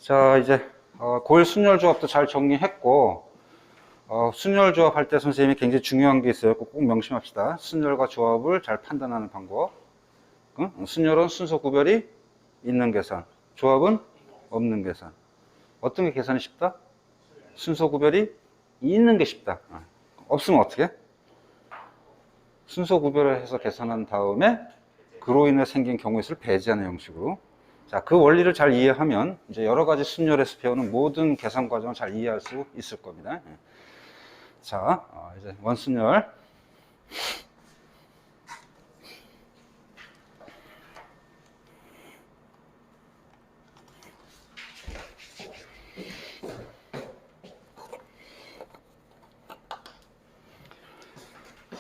자, 이제 고일 순열 조합도 잘 정리했고, 순열 조합 할 때 선생님이 굉장히 중요한 게 있어요. 꼭 명심합시다. 순열과 조합을 잘 판단하는 방법. 순열은 순서 구별이 있는 계산, 조합은 없는 계산. 어떤 게 계산이 쉽다? 순서 구별이 있는 게 쉽다. 없으면 어떻게? 순서 구별을 해서 계산한 다음에 그로 인해 생긴 경우의 수를 배제하는 형식으로. 자, 그 원리를 잘 이해하면 이제 여러 가지 순열에서 배우는 모든 계산 과정을 잘 이해할 수 있을 겁니다. 자, 이제 원순열.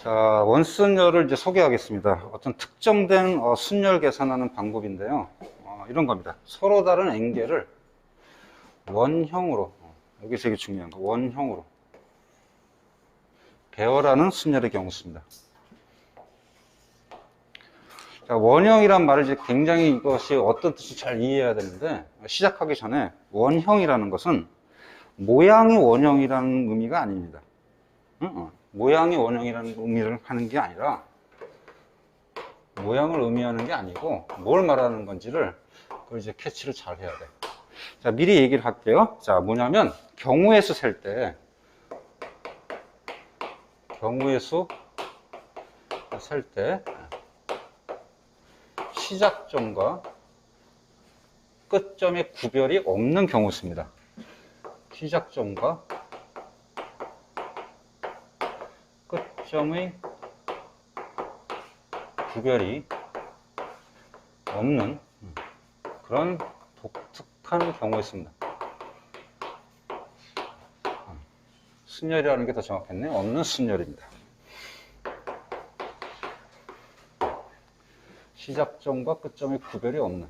자, 원순열을 이제 소개하겠습니다. 어떤 특정된 순열 계산하는 방법인데요. 이런 겁니다. 서로 다른 앵겔을 원형으로, 여기 되게 중요한 거, 원형으로 배열하는 순열의 경우 씁니다. 자, 원형이란 말을 이제 굉장히 이것이 어떤 뜻이 잘 이해해야 되는데, 시작하기 전에 원형이라는 것은 모양이 원형이라는 의미가 아닙니다. 모양이 원형이라는 의미를 하는 게 아니라, 모양을 의미하는 게 아니고 뭘 말하는 건지를 그걸 이제 캐치를 잘 해야 돼. 자, 미리 얘기를 할게요. 자, 뭐냐면 경우의 수 셀 때 시작점과 끝점의 구별이 없는 경우 씁니다. 시작점과 끝점의 구별이 없는 그런 독특한 경우에 씁니다. 순열이라는 게 더 정확했네. 없는 순열입니다. 시작점과 끝점의 구별이 없는.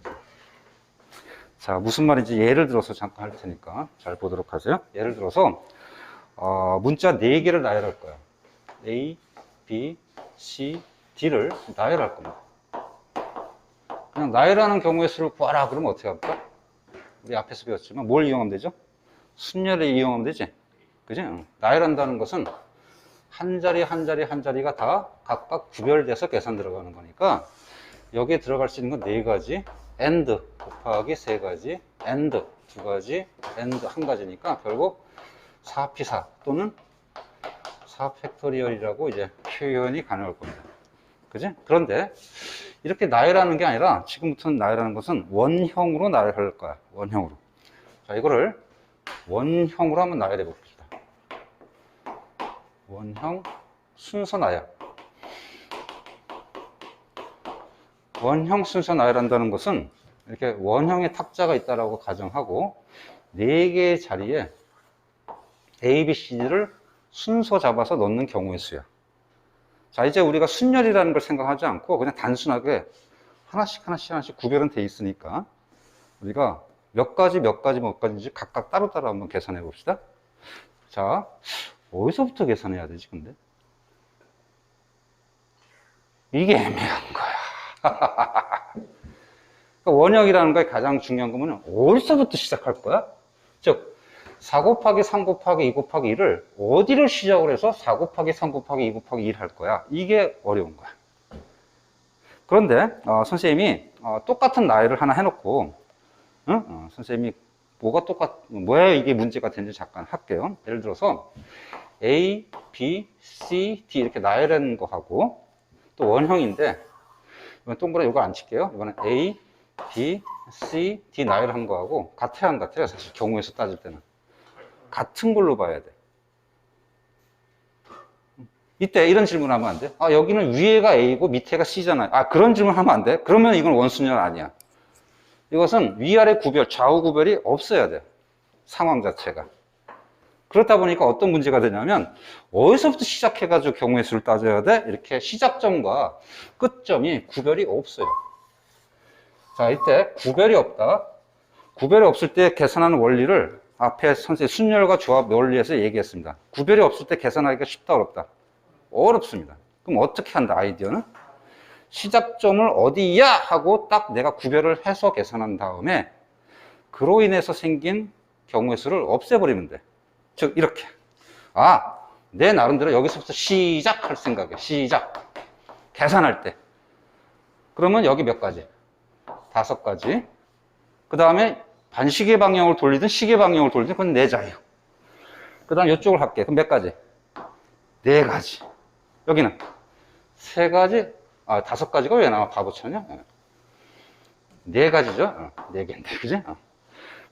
자, 무슨 말인지 예를 들어서 잠깐 할 테니까 잘 보도록 하세요. 예를 들어서 문자 4개를 나열할 거야. A, B, C, D를 나열할 겁니다. 그냥 나열하는 경우의 수를 구하라 그러면 어떻게 할까? 우리 앞에서 배웠지만 뭘 이용하면 되죠? 순열을 이용하면 되지. 그지? 나열한다는 것은 한 자리 한 자리 한 자리가 다 각각 구별돼서 계산 들어가는 거니까 여기에 들어갈 수 있는 건 4가지 and 곱하기 3가지 and 2가지 and 1가지니까 결국 4p4 또는 4팩토리얼이라고 이제 표현이 가능할 겁니다. 그지? 그런데 이렇게 나열하는 게 아니라 지금부터는 나열하는 것은 원형으로 나열할 거야. 원형으로. 자, 이거를 원형으로 한번 나열해 봅시다. 원형 순서 나열. 원형 순서 나열한다는 것은 이렇게 원형의 탁자가 있다라고 가정하고 4개의 자리에 A, B, C를 순서 잡아서 넣는 경우의 수야. 자, 이제 우리가 순열이라는 걸 생각하지 않고 그냥 단순하게 하나씩 구별은 돼 있으니까 우리가 몇 가지인지 각각 따로따로 한번 계산해 봅시다. 자, 어디서부터 계산해야 되지, 근데? 이게 애매한 거야. 그러니까 원형이라는 거에 가장 중요한 거는 어디서부터 시작할 거야? 즉, 4 곱하기 3 곱하기 2 곱하기 1을 어디를 시작을 해서 4 곱하기 3 곱하기 2 곱하기 1 할 거야? 이게 어려운 거야. 그런데 선생님이 똑같은 나열을 하나 해놓고 선생님이 뭐야 이게 문제가 되는지 잠깐 할게요. 예를 들어서 A, B, C, D 이렇게 나열하는 거 하고 또 원형인데 이번 동그라미 이거 안 칠게요. 이번엔 A, B, C, D 나열한 거하고 같아야 안 같아요? 사실 경우에서 따질 때는 같은 걸로 봐야 돼. 이때 이런 질문하면 안 돼. 여기는 위에가 A고 밑에가 C잖아요. 그런 질문 하면 안 돼. 그러면 이건 원순열 아니야. 이것은 위아래 구별, 좌우 구별이 없어야 돼. 상황 자체가. 그렇다 보니까 어떤 문제가 되냐면 어디서부터 시작해가지고 경우의 수를 따져야 돼? 이렇게 시작점과 끝점이 구별이 없어요. 자, 이때 구별이 없다. 구별이 없을 때 계산하는 원리를 앞에 선생님 순열과 조합 원리에서 얘기했습니다. 구별이 없을 때 계산하기가 쉽다, 어렵다? 어렵습니다. 그럼 어떻게 한다, 아이디어는? 시작점을 어디야? 하고 딱 내가 구별을 해서 계산한 다음에 그로 인해서 생긴 경우의 수를 없애버리면 돼. 즉 이렇게 아, 내 나름대로 여기서부터 시작할 생각이야. 시작. 계산할 때. 그러면 여기 몇 가지? 5가지. 그 다음에 반시계 방향을 돌리든 시계 방향을 돌리든 그건 내 자유. 그 다음 이쪽을 할게. 그럼 몇 가지? 4가지. 여기는 3가지. 아, 5가지가 왜 나와? 바보처냐? 4가지죠? 4개인데, 그지?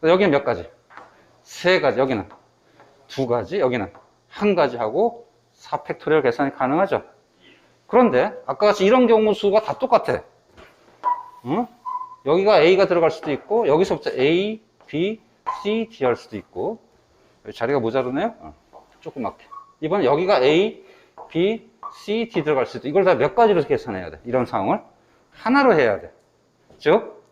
여기는 몇 가지? 3가지. 여기는 2가지. 여기는 1가지 하고 4팩토리얼 계산이 가능하죠. 그런데 아까 같이 이런 경우 수가 다 똑같아. 응? 여기가 A가 들어갈 수도 있고 여기서부터 A, B, C, D 할 수도 있고 자리가 모자르네요. 조그맣게. 이번엔 여기가 A, B, C, D 들어갈 수도 있고 이걸 다 몇 가지로 계산해야 돼. 이런 상황을 하나로 해야 돼. 즉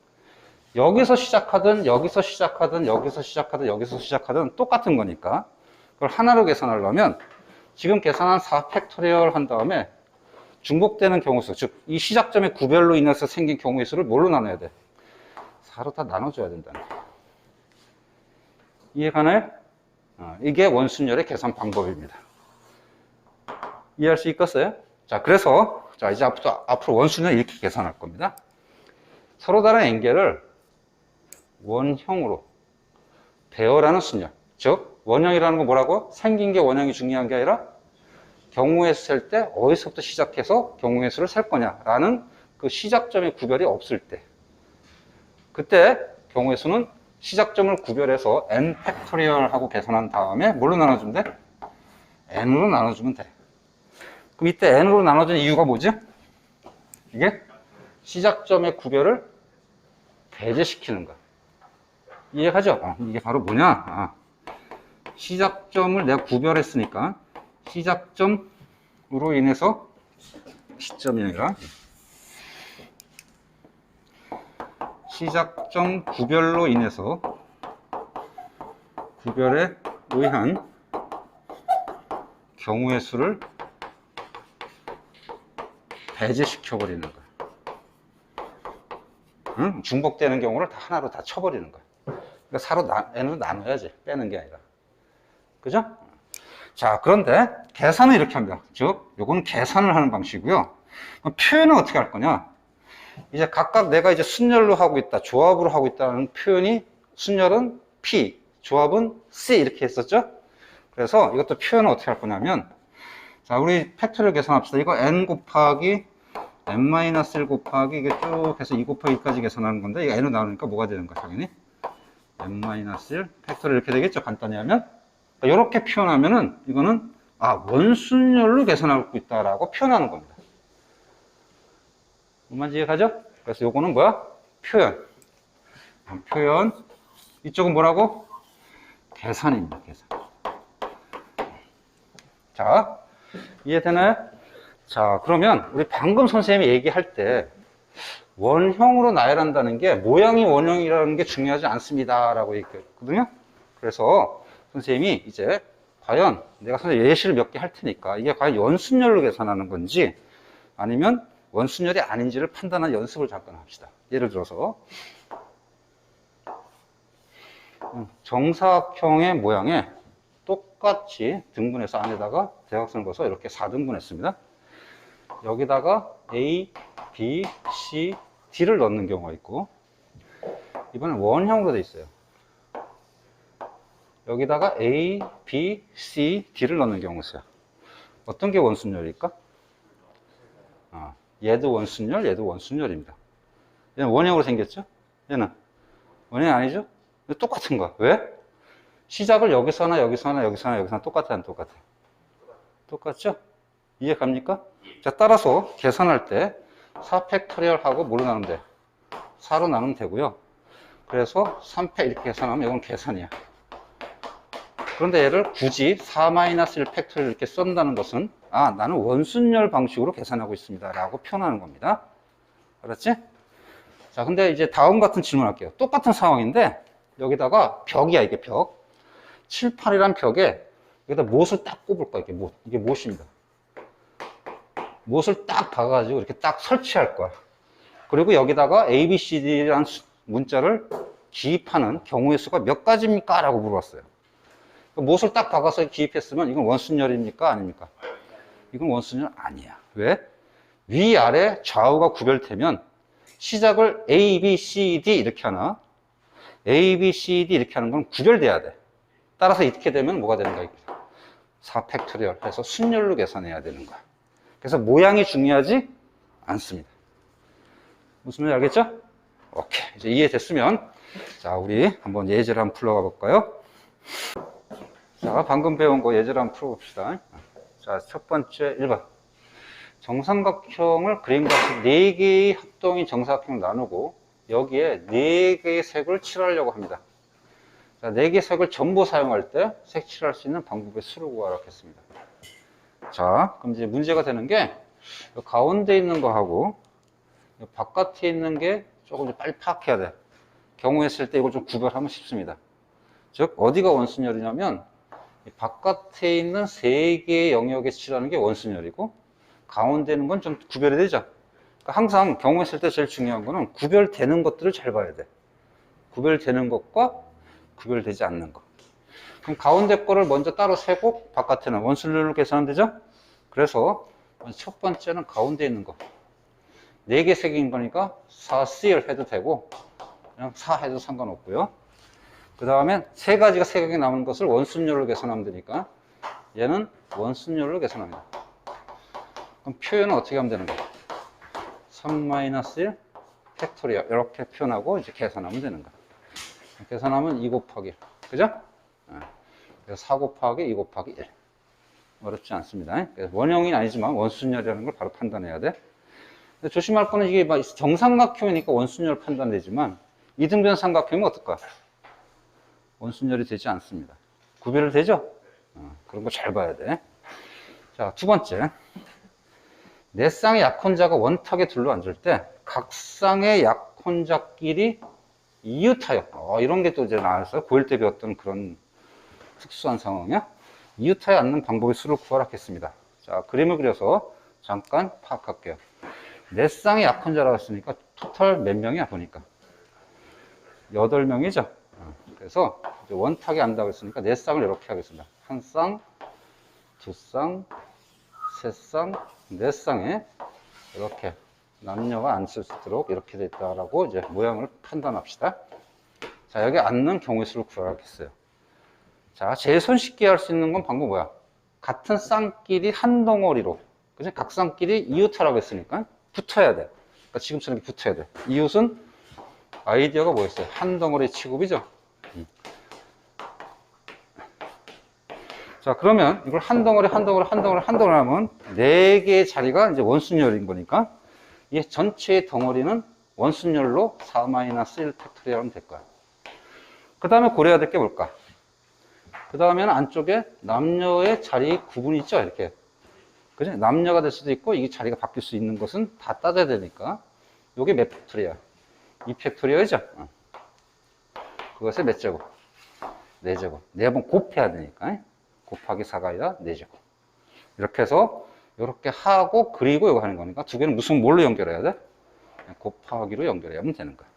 여기서 시작하든 여기서 시작하든 여기서 시작하든 여기서 시작하든 똑같은 거니까 그걸 하나로 계산하려면 지금 계산한 4팩토리얼 한 다음에 중복되는 경우수, 즉 이 시작점의 구별로 인해서 생긴 경우의 수를 뭘로 나눠야 돼? 4로 다 나눠줘야 된다는 거예요. 이해가나요? 이게 원순열의 계산 방법입니다. 이해할 수 있겠어요? 자, 그래서 자 이제 앞으로 원순열 이렇게 계산할 겁니다. 서로 다른 엔겔을 원형으로 배열하는 순열. 즉 원형이라는 건 뭐라고? 생긴 게 원형이 중요한 게 아니라 경우의 수 셀 때 어디서부터 시작해서 경우의 수를 셀 거냐라는 그 시작점의 구별이 없을 때 그때 경우의 수는 시작점을 구별해서 n 팩토리얼 하고 계산한 다음에 뭘로 나눠주면 돼? n으로 나눠주면 돼. 그럼 이때 n으로 나눠준 이유가 뭐지? 이게 시작점의 구별을 배제시키는 거야. 이해가죠? 이게 바로 뭐냐? 시작점을 내가 구별했으니까 시작점으로 인해서 시점이 아니라 시작점 구별로 인해서 구별에 의한 경우의 수를 배제시켜버리는 거야. 응? 중복되는 경우를 다 하나로 다 쳐버리는 거야. 그러니까 사로 n으로 나눠야지. 빼는 게 아니라. 그죠? 자, 그런데 계산은 이렇게 합니다. 즉, 요거는 계산을 하는 방식이고요. 표현은 어떻게 할 거냐? 이제 각각 내가 이제 순열로 하고 있다, 조합으로 하고 있다는 표현이 순열은 P, 조합은 C 이렇게 했었죠? 그래서 이것도 표현은 어떻게 할 거냐면, 자, 우리 팩토리얼 계산합시다. 이거 n 곱하기 n-1 곱하기 이게 쭉 해서 2 곱하기 2까지 계산하는 건데, 이거 n으로 나누니까 뭐가 되는 거야, 당연히? n-1 팩토리얼 이렇게 되겠죠? 간단히 하면. 이렇게 표현하면은 이거는 원순열로 계산하고 있다라고 표현하는 겁니다. 뭔 이해가죠? 그래서 요거는 뭐야? 표현. 표현. 이쪽은 뭐라고? 계산입니다. 계산. 자, 이해되나요? 자, 그러면 우리 방금 선생님이 얘기할 때 원형으로 나열한다는 게 모양이 원형이라는 게 중요하지 않습니다라고 얘기했거든요. 그래서 선생님이 이제 과연 내가 선생님 예시를 몇 개 할 테니까 이게 과연 원순열로 계산하는 건지 아니면 원순열이 아닌지를 판단하는 연습을 잠깐 합시다. 예를 들어서 정사각형의 모양에 똑같이 등분해서 안에다가 대각선을 그어서 이렇게 4등분 했습니다. 여기다가 A, B, C, D를 넣는 경우가 있고 이번엔 원형으로 되어 있어요. 여기다가 A, B, C, D를 넣는 경우가 있어요. 어떤 게 원순열일까? 얘도 원순열, 얘도 원순열입니다. 얘는 원형으로 생겼죠? 얘는 원형이 아니죠? 똑같은 거야. 왜? 시작을 여기서 하나, 여기서 하나, 여기서 하나, 여기서 하나 똑같아, 안 똑같아? 똑같죠? 이해 갑니까? 자, 따라서 계산할 때 4팩토리얼하고 뭐로 나누면 돼? 4로 나누면 되고요. 그래서 3팩 이렇게 계산하면 이건 계산이야. 그런데 얘를 굳이 4-1 팩토리얼 이렇게 쓴다는 것은 나는 원순열 방식으로 계산하고 있습니다 라고 표현하는 겁니다. 알았지? 자, 근데 이제 다음 같은 질문 할게요. 똑같은 상황인데 여기다가 벽이야, 이게 벽. 7, 8이란 벽에 여기다 못을 딱 꼽을 거야. 이게 못. 이게 못입니다. 못을 딱 박아가지고 이렇게 딱 설치할 거야. 그리고 여기다가 A, B, C, D라는 문자를 기입하는 경우의 수가 몇 가지입니까? 라고 물어봤어요. 못을 딱 박아서 기입했으면 이건 원순열입니까? 아닙니까? 이건 원순열 아니야. 왜? 위아래 좌우가 구별되면 시작을 A, B, C, D 이렇게 하나? A, B, C, D 이렇게 하는 건 구별돼야 돼. 따라서 이렇게 되면 뭐가 되는 거야? 4팩토리얼 해서 순열로 계산해야 되는 거야. 그래서 모양이 중요하지 않습니다. 무슨 말인지 알겠죠? 오케이. 이제 이해됐으면, 자, 우리 한번 예제를 한번 풀어가 볼까요? 자, 방금 배운 거 예제를 한번 풀어봅시다. 자, 첫 번째 1번. 정삼각형을 그림과 같이 4개의 합동인 정사각형을 나누고 여기에 4개의 색을 칠하려고 합니다. 자, 4개의 색을 전부 사용할 때 색 칠할 수 있는 방법의 수를 구하라 했습니다. 자, 그럼 이제 문제가 되는 게 가운데 있는 거하고 바깥에 있는 게 조금 빨리 파악해야 돼. 경우에 쓸 때 이걸 좀 구별하면 쉽습니다. 즉, 어디가 원순열이냐면 바깥에 있는 3개의 영역에 칠하는 게 원순열이고 가운데 있는 건 좀 구별이 되죠. 그러니까 항상 경우에 쓸 때 제일 중요한 거는 구별되는 것들을 잘 봐야 돼. 구별되는 것과 구별되지 않는 것. 그럼 가운데 거를 먼저 따로 세고 바깥에는 원순열로 계산하면 되죠? 그래서 첫 번째는 가운데 있는 거. 4개 색인 거니까 4C를 해도 되고 그냥 4 해도 상관없고요. 그 다음에 3가지가 색이 남은 것을 원순열로 계산하면 되니까 얘는 원순열로 계산합니다. 그럼 표현은 어떻게 하면 되는 거야? 3-1 팩토리얼 이렇게 표현하고 이제 계산하면 되는 거야. 계산하면 2 곱하기 1. 그죠? 그래서 4 곱하기 2 곱하기 1. 어렵지 않습니다. 그래서 원형이 아니지만 원순열이라는 걸 바로 판단해야 돼. 근데 조심할 거는 이게 막 정삼각형이니까 원순열 판단되지만 이등변 삼각형이면 어떨까? 원순열이 되지 않습니다. 구별을 되죠? 그런 거 잘 봐야 돼. 자, 두 번째. 네 쌍의 약혼자가 원탁에 둘러앉을 때 각 쌍의 약혼자끼리 이웃하여, 이런 게 또 이제 나왔어요. 고1 때 배웠던 그런 특수한 상황이야. 이웃하여 앉는 방법의 수를 구하라 했습니다. 자, 그림을 그려서 잠깐 파악할게요. 네 쌍의 약혼자라고 했으니까 토탈 몇 명이야 보니까 8명이죠. 그래서 이제 원탁에 앉는다고 했으니까 네 쌍을 이렇게 하겠습니다. 한 쌍, 두 쌍, 세 쌍, 네 쌍에 이렇게 남녀가 앉을 수 있도록 이렇게 돼 있다라고 이제 모양을 판단합시다. 자, 여기 앉는 경우의 수를 구하겠어요. 자, 제일 손쉽게 할 수 있는 건 방법 뭐야? 같은 쌍끼리 한 덩어리로, 그죠? 각 쌍끼리 이웃하라고 했으니까 붙어야 돼. 그러니까 지금처럼 붙어야 돼. 이웃은 아이디어가 뭐였어요? 한 덩어리 취급이죠. 자, 그러면 이걸 한 덩어리 하면 4개의 자리가 이제 원순열인 거니까 이 전체의 덩어리는 원순열로 4-1 팩토리얼 하면 될 거야. 그 다음에 고려해야 될 게 뭘까? 그 다음에는 안쪽에 남녀의 자리 구분이 있죠, 이렇게. 그죠? 남녀가 될 수도 있고, 이게 자리가 바뀔 수 있는 것은 다 따져야 되니까. 요게 몇 팩토리얼? 2팩토리얼이죠? 그것의 몇 제곱? 4제곱. 4번 곱해야 되니까. 곱하기 4가 아니라 4제곱. 이렇게 해서, 이렇게 하고, 그리고 이거 하는 거니까, 두 개는 무슨 뭘로 연결해야 돼? 곱하기로 연결하면 되는 거야.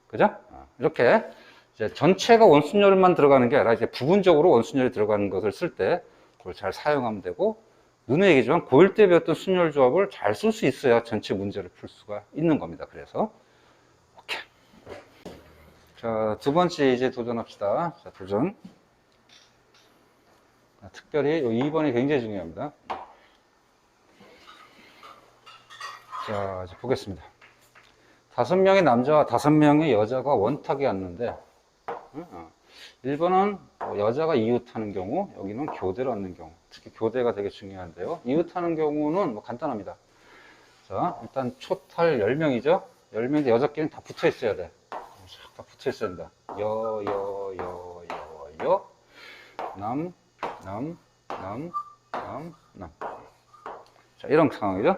그죠? 이렇게. 이제 전체가 원순열만 들어가는 게 아니라 이제 부분적으로 원순열이 들어가는 것을 쓸 때 그걸 잘 사용하면 되고, 눈에 얘기지만 고1 때 배웠던 순열 조합을 잘 쓸 수 있어야 전체 문제를 풀 수가 있는 겁니다. 그래서 오케이. 자, 두 번째 이제 도전합시다. 자, 도전. 특별히 이 2번이 굉장히 중요합니다. 자, 이제 보겠습니다. 5명의 남자와 5명의 여자가 원탁에 앉는데 1번은 여자가 이웃하는 경우, 여기는 교대로 앉는 경우. 특히 교대가 되게 중요한데요. 이웃하는 경우는 뭐 간단합니다. 자, 일단 초탈 10명이죠. 10명인데 여자끼리는 다 붙어 있어야 돼. 다 붙어 있어야 된다. 여. 남. 자, 이런 상황이죠.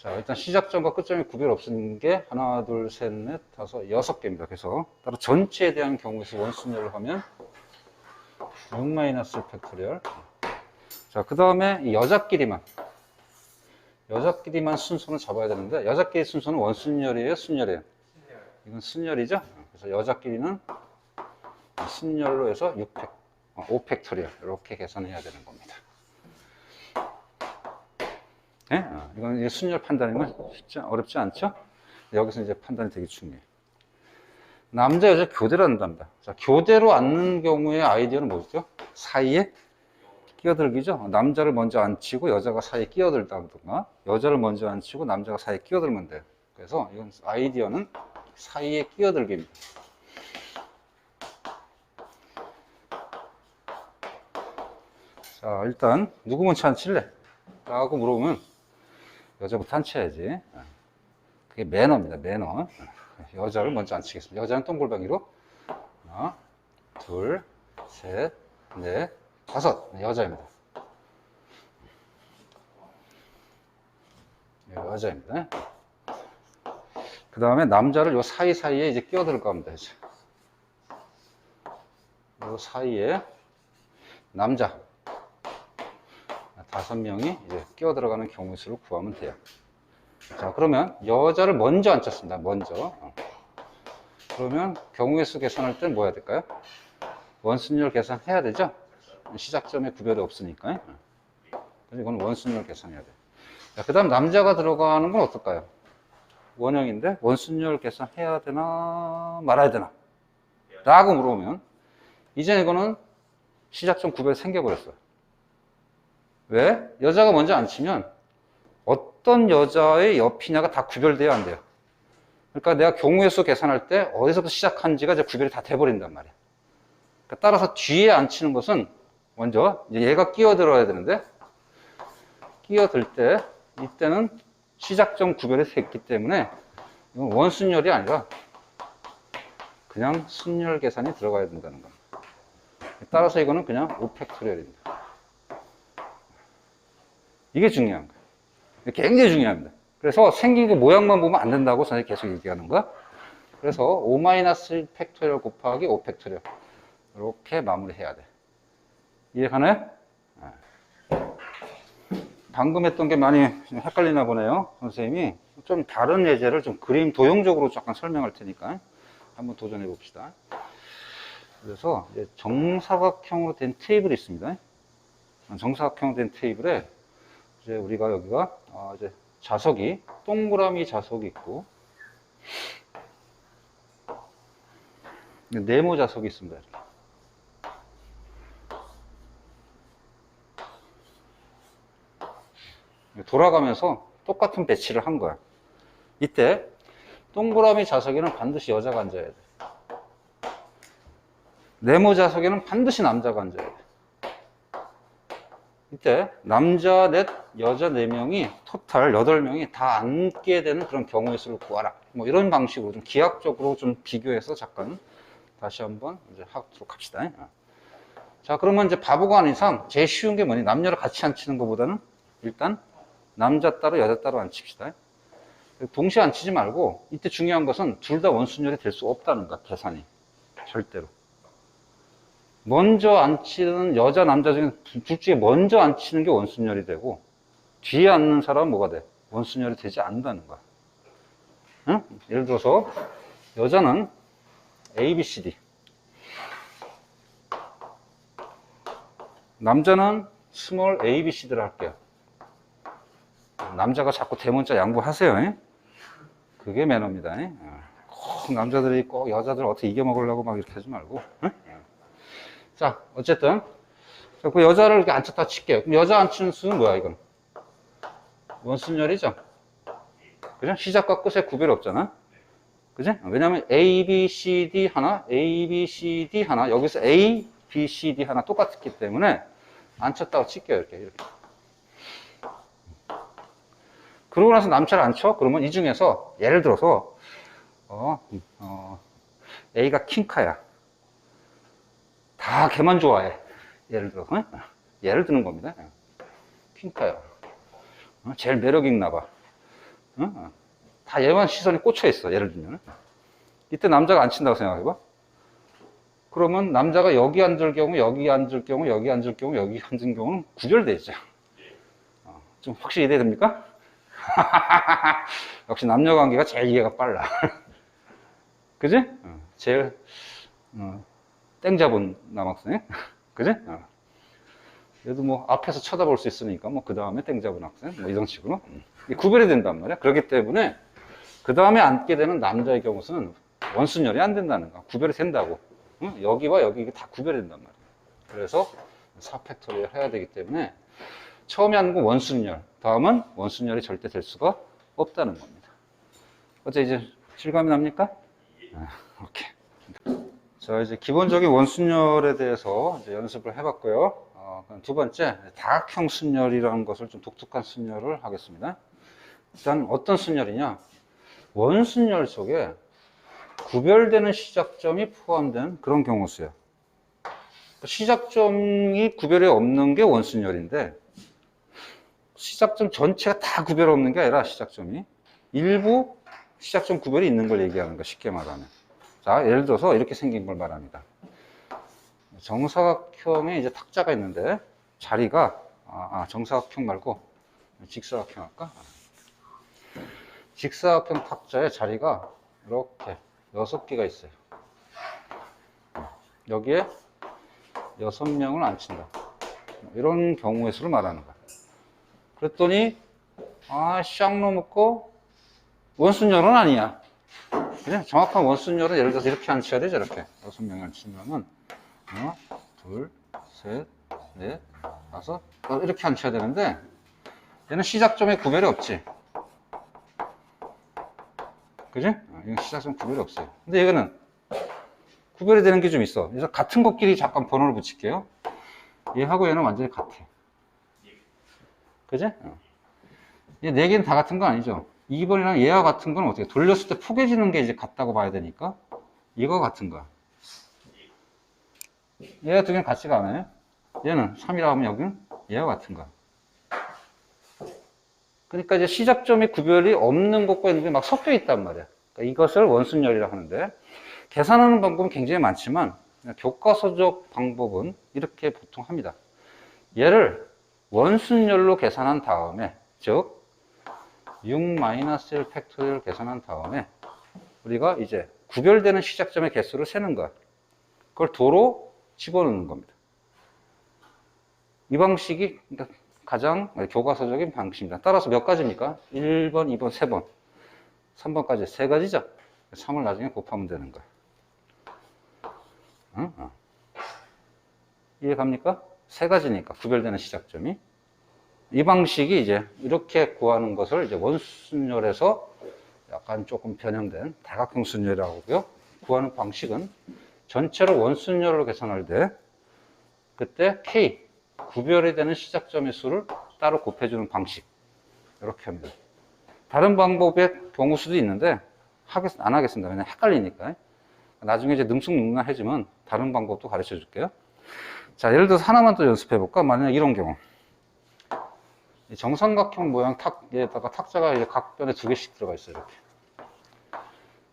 자, 일단 시작점과 끝점이 구별 없는 게 하나, 둘, 셋, 넷, 다섯, 6개입니다. 그래서 따로 전체에 대한 경우에서 원순열을 하면 6 팩토리얼. 자, 그 다음에 여자끼리만 순서는 잡아야 되는데, 여자끼리 순서는 원순열이에요, 순열이에요? 이건 순열이죠? 그래서 여자끼리는 순열로 해서 5팩토리얼 이렇게 계산해야 되는 겁니다. 네? 이건 순열 판단인 건 어렵지 않죠? 여기서 이제 판단이 되게 중요해요. 남자, 여자 교대로 한답니다. 자, 교대로 앉는 경우에 아이디어는 뭐죠? 사이에 끼어들기죠? 남자를 먼저 앉히고 여자가 사이에 끼어들다든가, 여자를 먼저 앉히고 남자가 사이에 끼어들면 돼요. 그래서 이건 아이디어는 사이에 끼어들기입니다. 자, 일단 누구 먼저 앉힐래? 라고 물어보면 여자부터 앉혀야지. 그게 매너입니다. 매너. 여자를 먼저 앉히겠습니다. 여자는 동글방이로 하나, 둘, 셋, 넷, 다섯. 여자입니다. 여자입니다. 그 다음에 남자를 요 사이사이에 이제 끼어들고 하면 되죠. 요 사이에 남자 5명이 이제 끼어 들어가는 경우 수를 구하면 돼요. 자, 그러면 여자를 먼저 앉혔습니다. 먼저. 그러면 경우의 수 계산할 땐 뭐 해야 될까요? 원순열 계산해야 되죠? 시작점에 구별이 없으니까. 그래서 이건 원순열 계산해야 돼요. 그 다음 남자가 들어가는 건 어떨까요? 원형인데 원순열 계산해야 되나 말아야 되나? 라고 물어보면 이제 이거는 시작점 구별이 생겨버렸어요. 왜? 여자가 먼저 앉히면 어떤 여자의 옆이냐가 다 구별돼야 안 돼요. 그러니까 내가 경우의 수 계산할 때 어디서부터 시작한지가 이제 구별이 다 돼버린단 말이에요. 그러니까 따라서 뒤에 앉히는 것은 먼저 이제 얘가 끼어들어야 되는데 끼어들 때 이때는 시작점 구별이 됐기 때문에 이건 원순열이 아니라 그냥 순열 계산이 들어가야 된다는 겁니다. 따라서 이거는 그냥 5팩토리얼입니다. 이게 중요한 거예요. 굉장히 중요합니다. 그래서 생긴 그 모양만 보면 안 된다고 선생님이 계속 얘기하는 거야. 그래서 5-1팩토리얼 곱하기 5팩토리얼 이렇게 마무리해야 돼. 이해가나요? 방금 했던 게 많이 헷갈리나 보네요. 선생님이 좀 다른 예제를 좀 그림 도형적으로 잠깐 설명할 테니까 한번 도전해 봅시다. 그래서 이제 정사각형으로 된 테이블이 있습니다. 정사각형으로 된 테이블에 이제 우리가 여기가 이제 자석이 동그라미 자석이 있고 네모 자석이 있습니다. 이렇게 돌아가면서 똑같은 배치를 한 거야. 이때 동그라미 자석에는 반드시 여자가 앉아야 돼. 네모 자석에는 반드시 남자가 앉아야 돼. 이때 남자 넷, 여자 4명이 토탈 8명이 다 앉게 되는 그런 경우의 수를 구하라. 뭐 이런 방식으로 좀 기하학적으로 좀 비교해서 잠깐 다시 한번 이제 하도록 합시다. 자, 그러면 이제 바보가 아닌 이상 제일 쉬운 게 뭐니? 남녀를 같이 앉히는 것보다는 일단 남자 따로 여자 따로 앉힙시다. 동시에 앉히지 말고 이때 중요한 것은 둘 다 원순열이 될 수 없다는 거야. 계산이 절대로. 먼저 앉히는 여자 남자 중에 둘 중에 먼저 앉히는 게 원순열이 되고 뒤에 앉는 사람은 뭐가 돼? 원순열이 되지 않는다는 거야. 응? 예를 들어서 여자는 A, B, C, D, 남자는 스몰 A, B, C, D를 할게요. 남자가 자꾸 대문자 양보하세요. 그게 매너입니다. 꼭 남자들이 꼭 여자들 어떻게 이겨먹으려고 막 이렇게 하지 말고. 자, 어쨌든 그 여자를 이렇게 앉혔다 칠게요. 그럼 여자 앉히는 수는 뭐야, 이건? 원순열이죠. 그죠? 시작과 끝에 구별이 없잖아. 그지? 왜냐면 A, B, C, D 하나, A, B, C, D 하나, 여기서 A, B, C, D 하나 똑같기 때문에 앉혔다고 칠게요, 이렇게. 그러고 나서 남자를 앉혀? 그러면 이 중에서 예를 들어서 A가 킹카야. 다 걔만 좋아해. 예를 들어서 예를 드는 겁니다. 킹카야. 제일 매력 있나 봐. 다 얘만 시선이 꽂혀 있어. 예를 들면 이때 남자가 앉힌다고 생각해봐. 그러면 남자가 여기 앉을 경우, 여기 앉을 경우, 여기 앉을 경우, 여기 앉은 경우는 구별되죠. 좀 확실히 이해됩니까? 역시 남녀 관계가 제일 이해가 빨라. 그지? 제일 땡 잡은 남학생. 그지? 얘도 뭐 앞에서 쳐다볼 수 있으니까 뭐 그 다음에 땡 잡은 학생 뭐 이런 식으로 구별이 된단 말이야. 그렇기 때문에 그 다음에 앉게 되는 남자의 경우 수는 원순열이 안 된다는 거야. 구별이 된다고. 응? 여기와 여기 다 구별이 된단 말이야. 그래서 4팩토리얼 해야 되기 때문에 처음에 하는 건 원순열, 다음은 원순열이 절대 될 수가 없다는 겁니다. 어째 이제 실감이 납니까? 오케이. 자, 이제 기본적인 원순열에 대해서 이제 연습을 해봤고요. 그럼 두 번째, 다각형 순열이라는 것을 좀 독특한 순열을 하겠습니다. 일단 어떤 순열이냐? 원순열 속에 구별되는 시작점이 포함된 그런 경우 수예요. 시작점이 구별이 없는 게 원순열인데 시작점 전체가 다 구별 없는 게 아니라 시작점이 일부 시작점 구별이 있는 걸 얘기하는 거, 쉽게 말하면. 자, 예를 들어서 이렇게 생긴 걸 말합니다. 정사각형에 이제 탁자가 있는데 자리가 정사각형 말고 직사각형 할까? 직사각형 탁자에 자리가 이렇게 6개가 있어요. 여기에 6명을 앉힌다. 이런 경우의 수를 말하는 거야. 그랬더니 쌍로 묶고 원순열은 아니야. 그냥 정확한 원순열은 예를 들어서 이렇게 앉혀야 되죠. 이렇게 6명을 앉히면은 하나, 둘, 셋, 넷, 다섯 이렇게 앉혀야 되는데 얘는 시작점에 구별이 없지. 그지? 이건 시작점 구별이 없어요. 근데 이거는 구별이 되는 게 좀 있어. 그래서 같은 것끼리 잠깐 번호를 붙일게요. 얘하고 얘는 완전히 같아. 그지? 얘 4개는 다 같은 거 아니죠? 2번이랑 얘와 같은 건 어떻게 돌렸을 때 포개지는 게 이제 같다고 봐야 되니까 이거 같은 거야. 얘가 두 개는 같지가 않아요. 얘는 3이라고 하면 여기는 얘와 같은 거야. 그러니까 이제 시작점이 구별이 없는 것과 있는 게 막 섞여 있단 말이야. 그러니까 이것을 원순열이라고 하는데 계산하는 방법은 굉장히 많지만 교과서적 방법은 이렇게 보통 합니다. 얘를 원순열로 계산한 다음에 즉 6-1 팩토리얼 계산한 다음에 우리가 이제 구별되는 시작점의 개수를 세는 거야. 그걸 도로 집어넣는 겁니다. 이 방식이 그러니까 가장 교과서적인 방식입니다. 따라서 몇 가지입니까? 1번, 2번, 3번, 3번까지 3가지죠. 3을 나중에 곱하면 되는 거야. 이해 갑니까? 3가지니까 구별되는 시작점이. 이 방식이 이제 이렇게 구하는 것을 이제 원순열에서 약간 조금 변형된 다각형 순열이라고 하고요. 구하는 방식은 전체를 원순열로 계산할 때 그때 K 구별이 되는 시작점의 수를 따로 곱해주는 방식 이렇게 합니다. 다른 방법의 경우 수도 있는데 안 하겠습니다. 왜냐면 헷갈리니까. 나중에 이제 능숙능란해지면 다른 방법도 가르쳐 줄게요. 자, 예를 들어서 하나만 또 연습해 볼까? 만약 이런 경우 정삼각형 모양 탁에다가 탁자가 이제 각변에 2개씩 들어가 있어요. 이렇게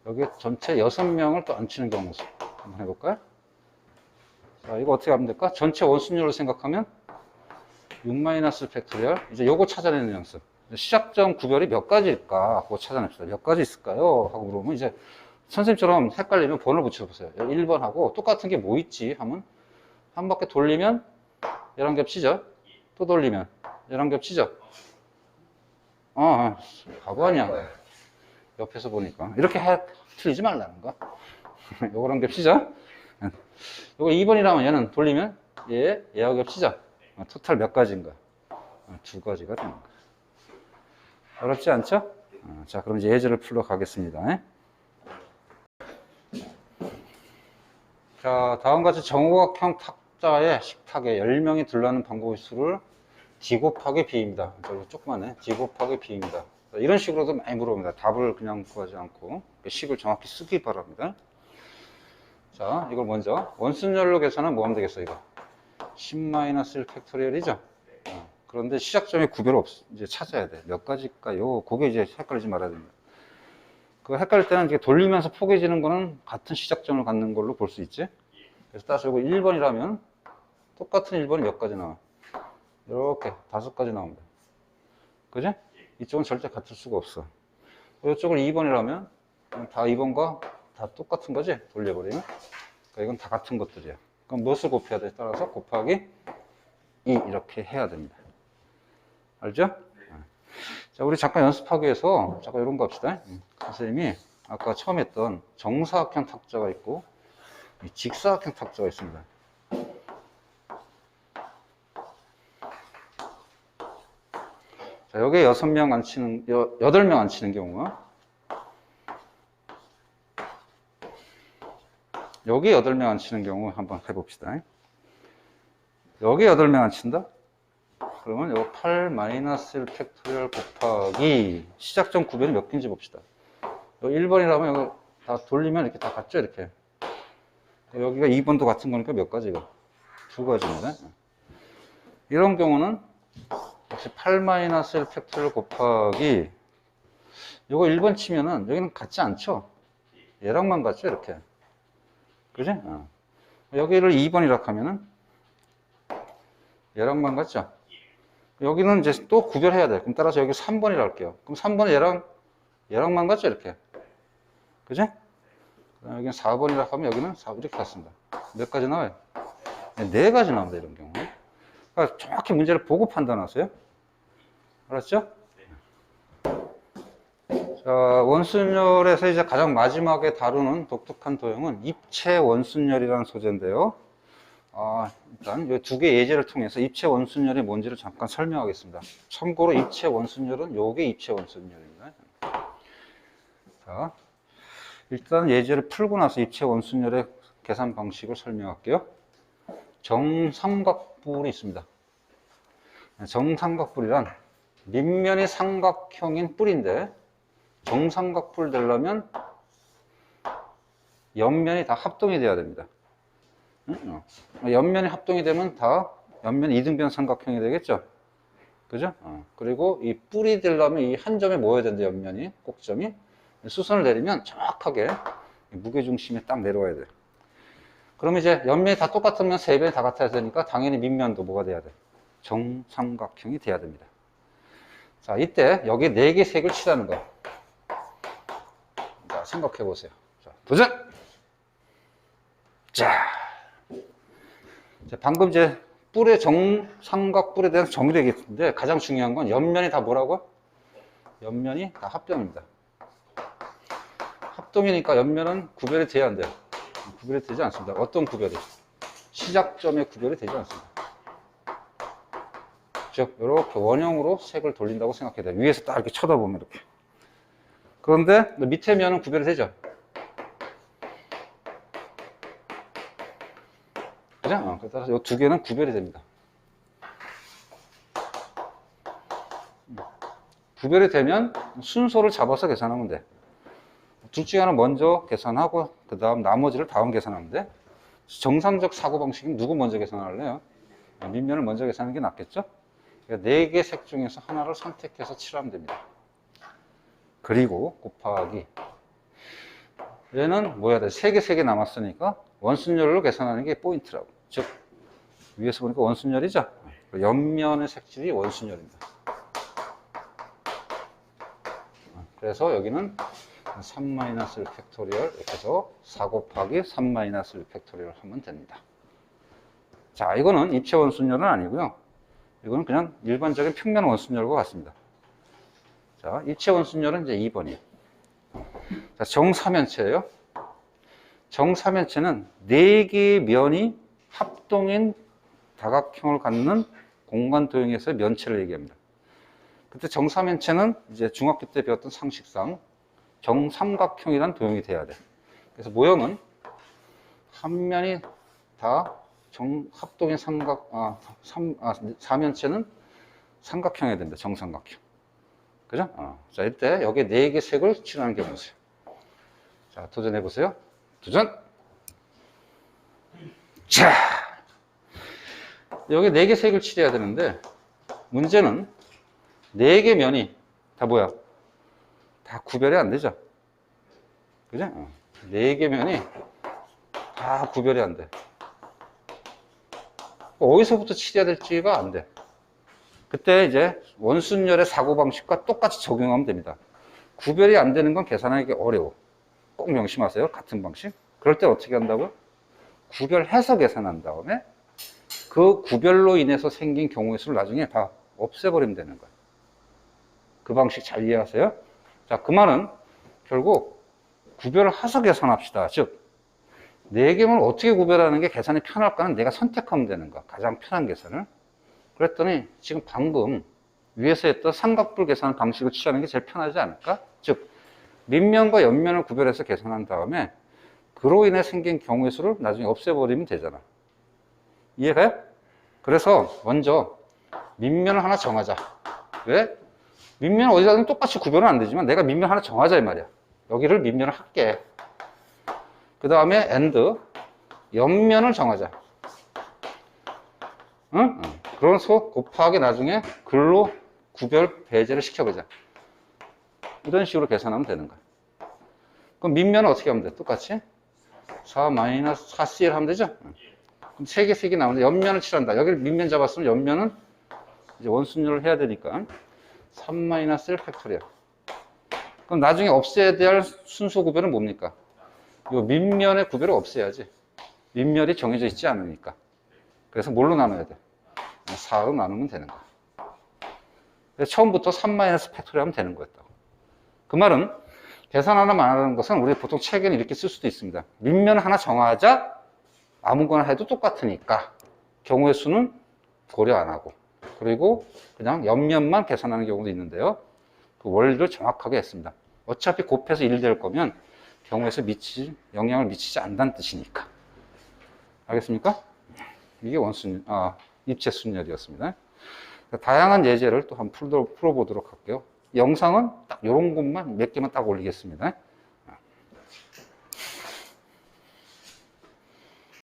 여기에 전체 6명을 또 앉히는 경우 한번 해볼까요? 자, 이거 어떻게 하면 될까? 전체 원순열로 생각하면 6- 팩토리얼 이제 요거 찾아내는 연습. 시작점 구별이 몇 가지일까? 그거 찾아냅시다. 몇 가지 있을까요? 하고 물어보면 이제 선생님처럼 헷갈리면 번호를 붙여보세요. 1번하고 똑같은 게 뭐 있지? 하면 한 바퀴 돌리면 얘랑 겹치죠? 또 돌리면 얘랑 겹치죠? 바보 아니야. 옆에서 보니까. 이렇게 틀리지 말라는 거. 요거랑 겹치죠? 요거 2번이라면 얘는 돌리면 얘하고 겹치죠? 토탈 몇 가지인가? 2가지가 되는 거야. 어렵지 않죠? 자, 그럼 이제 예제를 풀러 가겠습니다. 자, 다음같이 정오각형 탁자에 식탁에 10명이 들라는 방법의 수를 D 곱하기 B입니다. 조그만해. D 곱하기 B입니다. 이런 식으로도 많이 물어봅니다. 답을 그냥 구하지 않고 식을 정확히 쓰기 바랍니다. 자, 이걸 먼저 원순열로 계산하면 뭐 하면 되겠어, 이거? 10-1 팩토리얼이죠? 그런데 시작점에 구별 이제 찾아야 돼. 몇 가지일까요? 그게 이제 헷갈리지 말아야 됩니다. 그거 헷갈릴 때는 이게 돌리면서 포개지는 거는 같은 시작점을 갖는 걸로 볼 수 있지. 그래서 따라서 이거 1번이라면 똑같은 1번이 몇 가지 나와? 이렇게 5가지 나옵니다. 그지? 이쪽은 절대 같을 수가 없어. 이쪽을 2번이라면 다 2번과 다 똑같은 거지? 돌려버리면. 그러니까 이건 다 같은 것들이야. 그럼 무엇을 곱해야 돼? 따라서 곱하기 2 이렇게 해야 됩니다. 알죠? 자, 우리 잠깐 연습하기 위해서 잠깐 이런 거 합시다. 선생님이 아까 처음 했던 정사각형 탁자가 있고 직사각형 탁자가 있습니다. 자, 여기에 6명 앉히는, 8명 앉히는 경우, 여기 8명 앉히는 경우 한번 해봅시다. 여기 8명 앉힌다? 그러면 요 8-1 팩토리얼 곱하기 시작점 구별이 몇 개인지 봅시다. 요 1번이라면 여기 다 돌리면 이렇게 다 같죠? 이렇게. 여기가 2번도 같은 거니까 몇 가지가? 2가지입니다. 이런 경우는 역시 8-1 팩토리얼 곱하기 요거 1번 치면은 여기는 같지 않죠? 얘랑만 같죠? 이렇게. 그지? 여기를 2번이라고 하면은 얘랑만 같죠? 여기는 이제 또 구별해야 돼. 그럼 따라서 여기 3번이라고 할게요. 그럼 3번은 얘랑만 같죠? 이렇게. 그지? 여기는 4번이라고 하면 여기는 4, 이렇게 같습니다. 몇 가지 나와요? 4가지 나옵니다. 이런 경우. 그러니까 정확히 문제를 보고 판단하세요. 알았죠? 자, 원순열에서 이제 가장 마지막에 다루는 독특한 도형은 입체 원순열이라는 소재인데요. 일단 이 2개 예제를 통해서 입체 원순열이 뭔지를 잠깐 설명하겠습니다. 참고로 입체 원순열은 요게 입체 원순열입니다. 자, 일단 예제를 풀고 나서 입체 원순열의 계산 방식을 설명할게요. 정삼각뿔이 있습니다. 정삼각뿔이란 밑면이 삼각형인 뿔인데 정삼각뿔 되려면 옆면이 다 합동이 돼야 됩니다. 옆면이 합동이 되면 다 옆면 이등변 삼각형이 되겠죠? 그죠? 그리고 이 뿔이 되려면 이 한 점에 모여야 되는데 옆면이, 꼭점이. 수선을 내리면 정확하게 무게중심에 딱 내려와야 돼요. 그러면 이제 옆면이 다 똑같으면 세 변이 다 같아야 되니까 당연히 밑면도 뭐가 돼야 돼? 정삼각형이 돼야 됩니다. 자, 이때 여기 4개 색을 칠하는 거예요. 자, 생각해 보세요. 자, 도전! 자, 방금 이제 정삼각뿔에 대한 정의를 얘기했는데 가장 중요한 건 옆면이 다 뭐라고? 옆면이 다 합동입니다. 합동이니까 옆면은 구별이 돼야 안 돼요. 구별이 되지 않습니다. 어떤 구별이? 시작점의 구별이 되지 않습니다. 즉, 이렇게 원형으로 색을 돌린다고 생각해야 돼요. 위에서 딱 이렇게 쳐다보면 이렇게. 그런데 밑에 면은 구별이 되죠. 그죠? 따라서 이 2개는 구별이 됩니다. 구별이 되면 순서를 잡아서 계산하면 돼. 둘 중에 하나 먼저 계산하고 그 다음 나머지를 다음 계산하면 돼. 정상적 사고방식은 누구 먼저 계산할래요? 밑면을 먼저 계산하는 게 낫겠죠? 그러니까 4개 색 중에서 하나를 선택해서 칠하면 됩니다. 그리고 곱하기 얘는 뭐 해야 돼? 3개 남았으니까 원순열로 계산하는 게 포인트라고. 즉 위에서 보니까 원순열이죠? 옆면의 색칠이 원순열입니다. 그래서 여기는 3-1 팩토리얼 이렇게 해서 4 곱하기 3-1 팩토리얼 하면 됩니다. 자, 이거는 입체 원순열은 아니고요. 이거는 그냥 일반적인 평면 원순열과 같습니다. 자, 입체 원순열은 이제 2번이에요. 자, 정사면체예요. 정사면체는 4개의 면이 합동인 다각형을 갖는 공간 도형에서의 면체를 얘기합니다. 그때 정사면체는 이제 중학교 때 배웠던 상식상 정삼각형이라는 도형이 돼야 돼. 그래서 모형은 한 면이 다 합동인 사면체는 삼각형이 된다. 정삼각형. 그죠? 자, 이때 여기 4개 색을 칠하는 게 보세요. 자, 도전해 보세요. 도전! 자, 여기 4개 색을 칠해야 되는데 문제는 4개 면이 다 뭐야? 다 구별이 안 되죠? 그죠? 4개 면이 다 구별이 안 돼. 어디서부터 칠해야 될지가 안 돼. 그때 이제 원순열의 사고방식과 똑같이 적용하면 됩니다. 구별이 안 되는 건 계산하기 어려워. 꼭 명심하세요. 같은 방식. 그럴 때 어떻게 한다고요? 구별해서 계산한 다음에 그 구별로 인해서 생긴 경우의 수를 나중에 다 없애버리면 되는 거예요. 그 방식 잘 이해하세요? 자, 그 말은 결국 구별을 해서 계산합시다. 즉, 4개를 어떻게 구별하는 게 계산이 편할까는 내가 선택하면 되는 거야. 가장 편한 계산을. 그랬더니 지금 방금 위에서 했던 삼각불 계산 방식을 취하는 게 제일 편하지 않을까? 즉, 밑면과 옆면을 구별해서 계산한 다음에 그로 인해 생긴 경우의 수를 나중에 없애버리면 되잖아. 이해가요? 그래서 먼저 밑면을 하나 정하자. 왜? 밑면 어디서든 똑같이 구별은 안 되지만 내가 밑면 하나 정하자 이 말이야. 여기를 밑면을 할게. 그 다음에 and 옆면을 정하자. 응? 그래서 곱하기 나중에 글로 구별 배제를 시켜보자. 이런 식으로 계산하면 되는 거야. 그럼 밑면은 어떻게 하면 돼? 똑같이 4 마이너스 4cl 하면 되죠? 그럼 3개 나오는데 옆면을 칠한다. 여기를 밑면 잡았으면 옆면은 이제 원순율을 해야 되니까 3 마이너스 1 팩토리얼. 그럼 나중에 없애야 될 순서 구별은 뭡니까? 이 밑면의 구별을 없애야지. 밑면이 정해져 있지 않으니까. 그래서 뭘로 나눠야 돼? 4로 나누면 되는 거야. 그래서 처음부터 3 마이너스 팩토리얼 하면 되는 거였다고. 그 말은 계산 하나만 하는 것은 우리 보통 책에는 이렇게 쓸 수도 있습니다. 밑면 하나 정하자 아무거나 해도 똑같으니까 경우의 수는 고려 안 하고 그리고 그냥 옆면만 계산하는 경우도 있는데요. 그 원리를 정확하게 했습니다. 어차피 곱해서 1 될 거면 경우의 수 영향을 미치지 않는다는 뜻이니까. 알겠습니까? 이게 입체 순열이었습니다. 다양한 예제를 또 한번 풀어보도록 할게요. 영상은 딱 이런 것만 몇 개만 딱 올리겠습니다.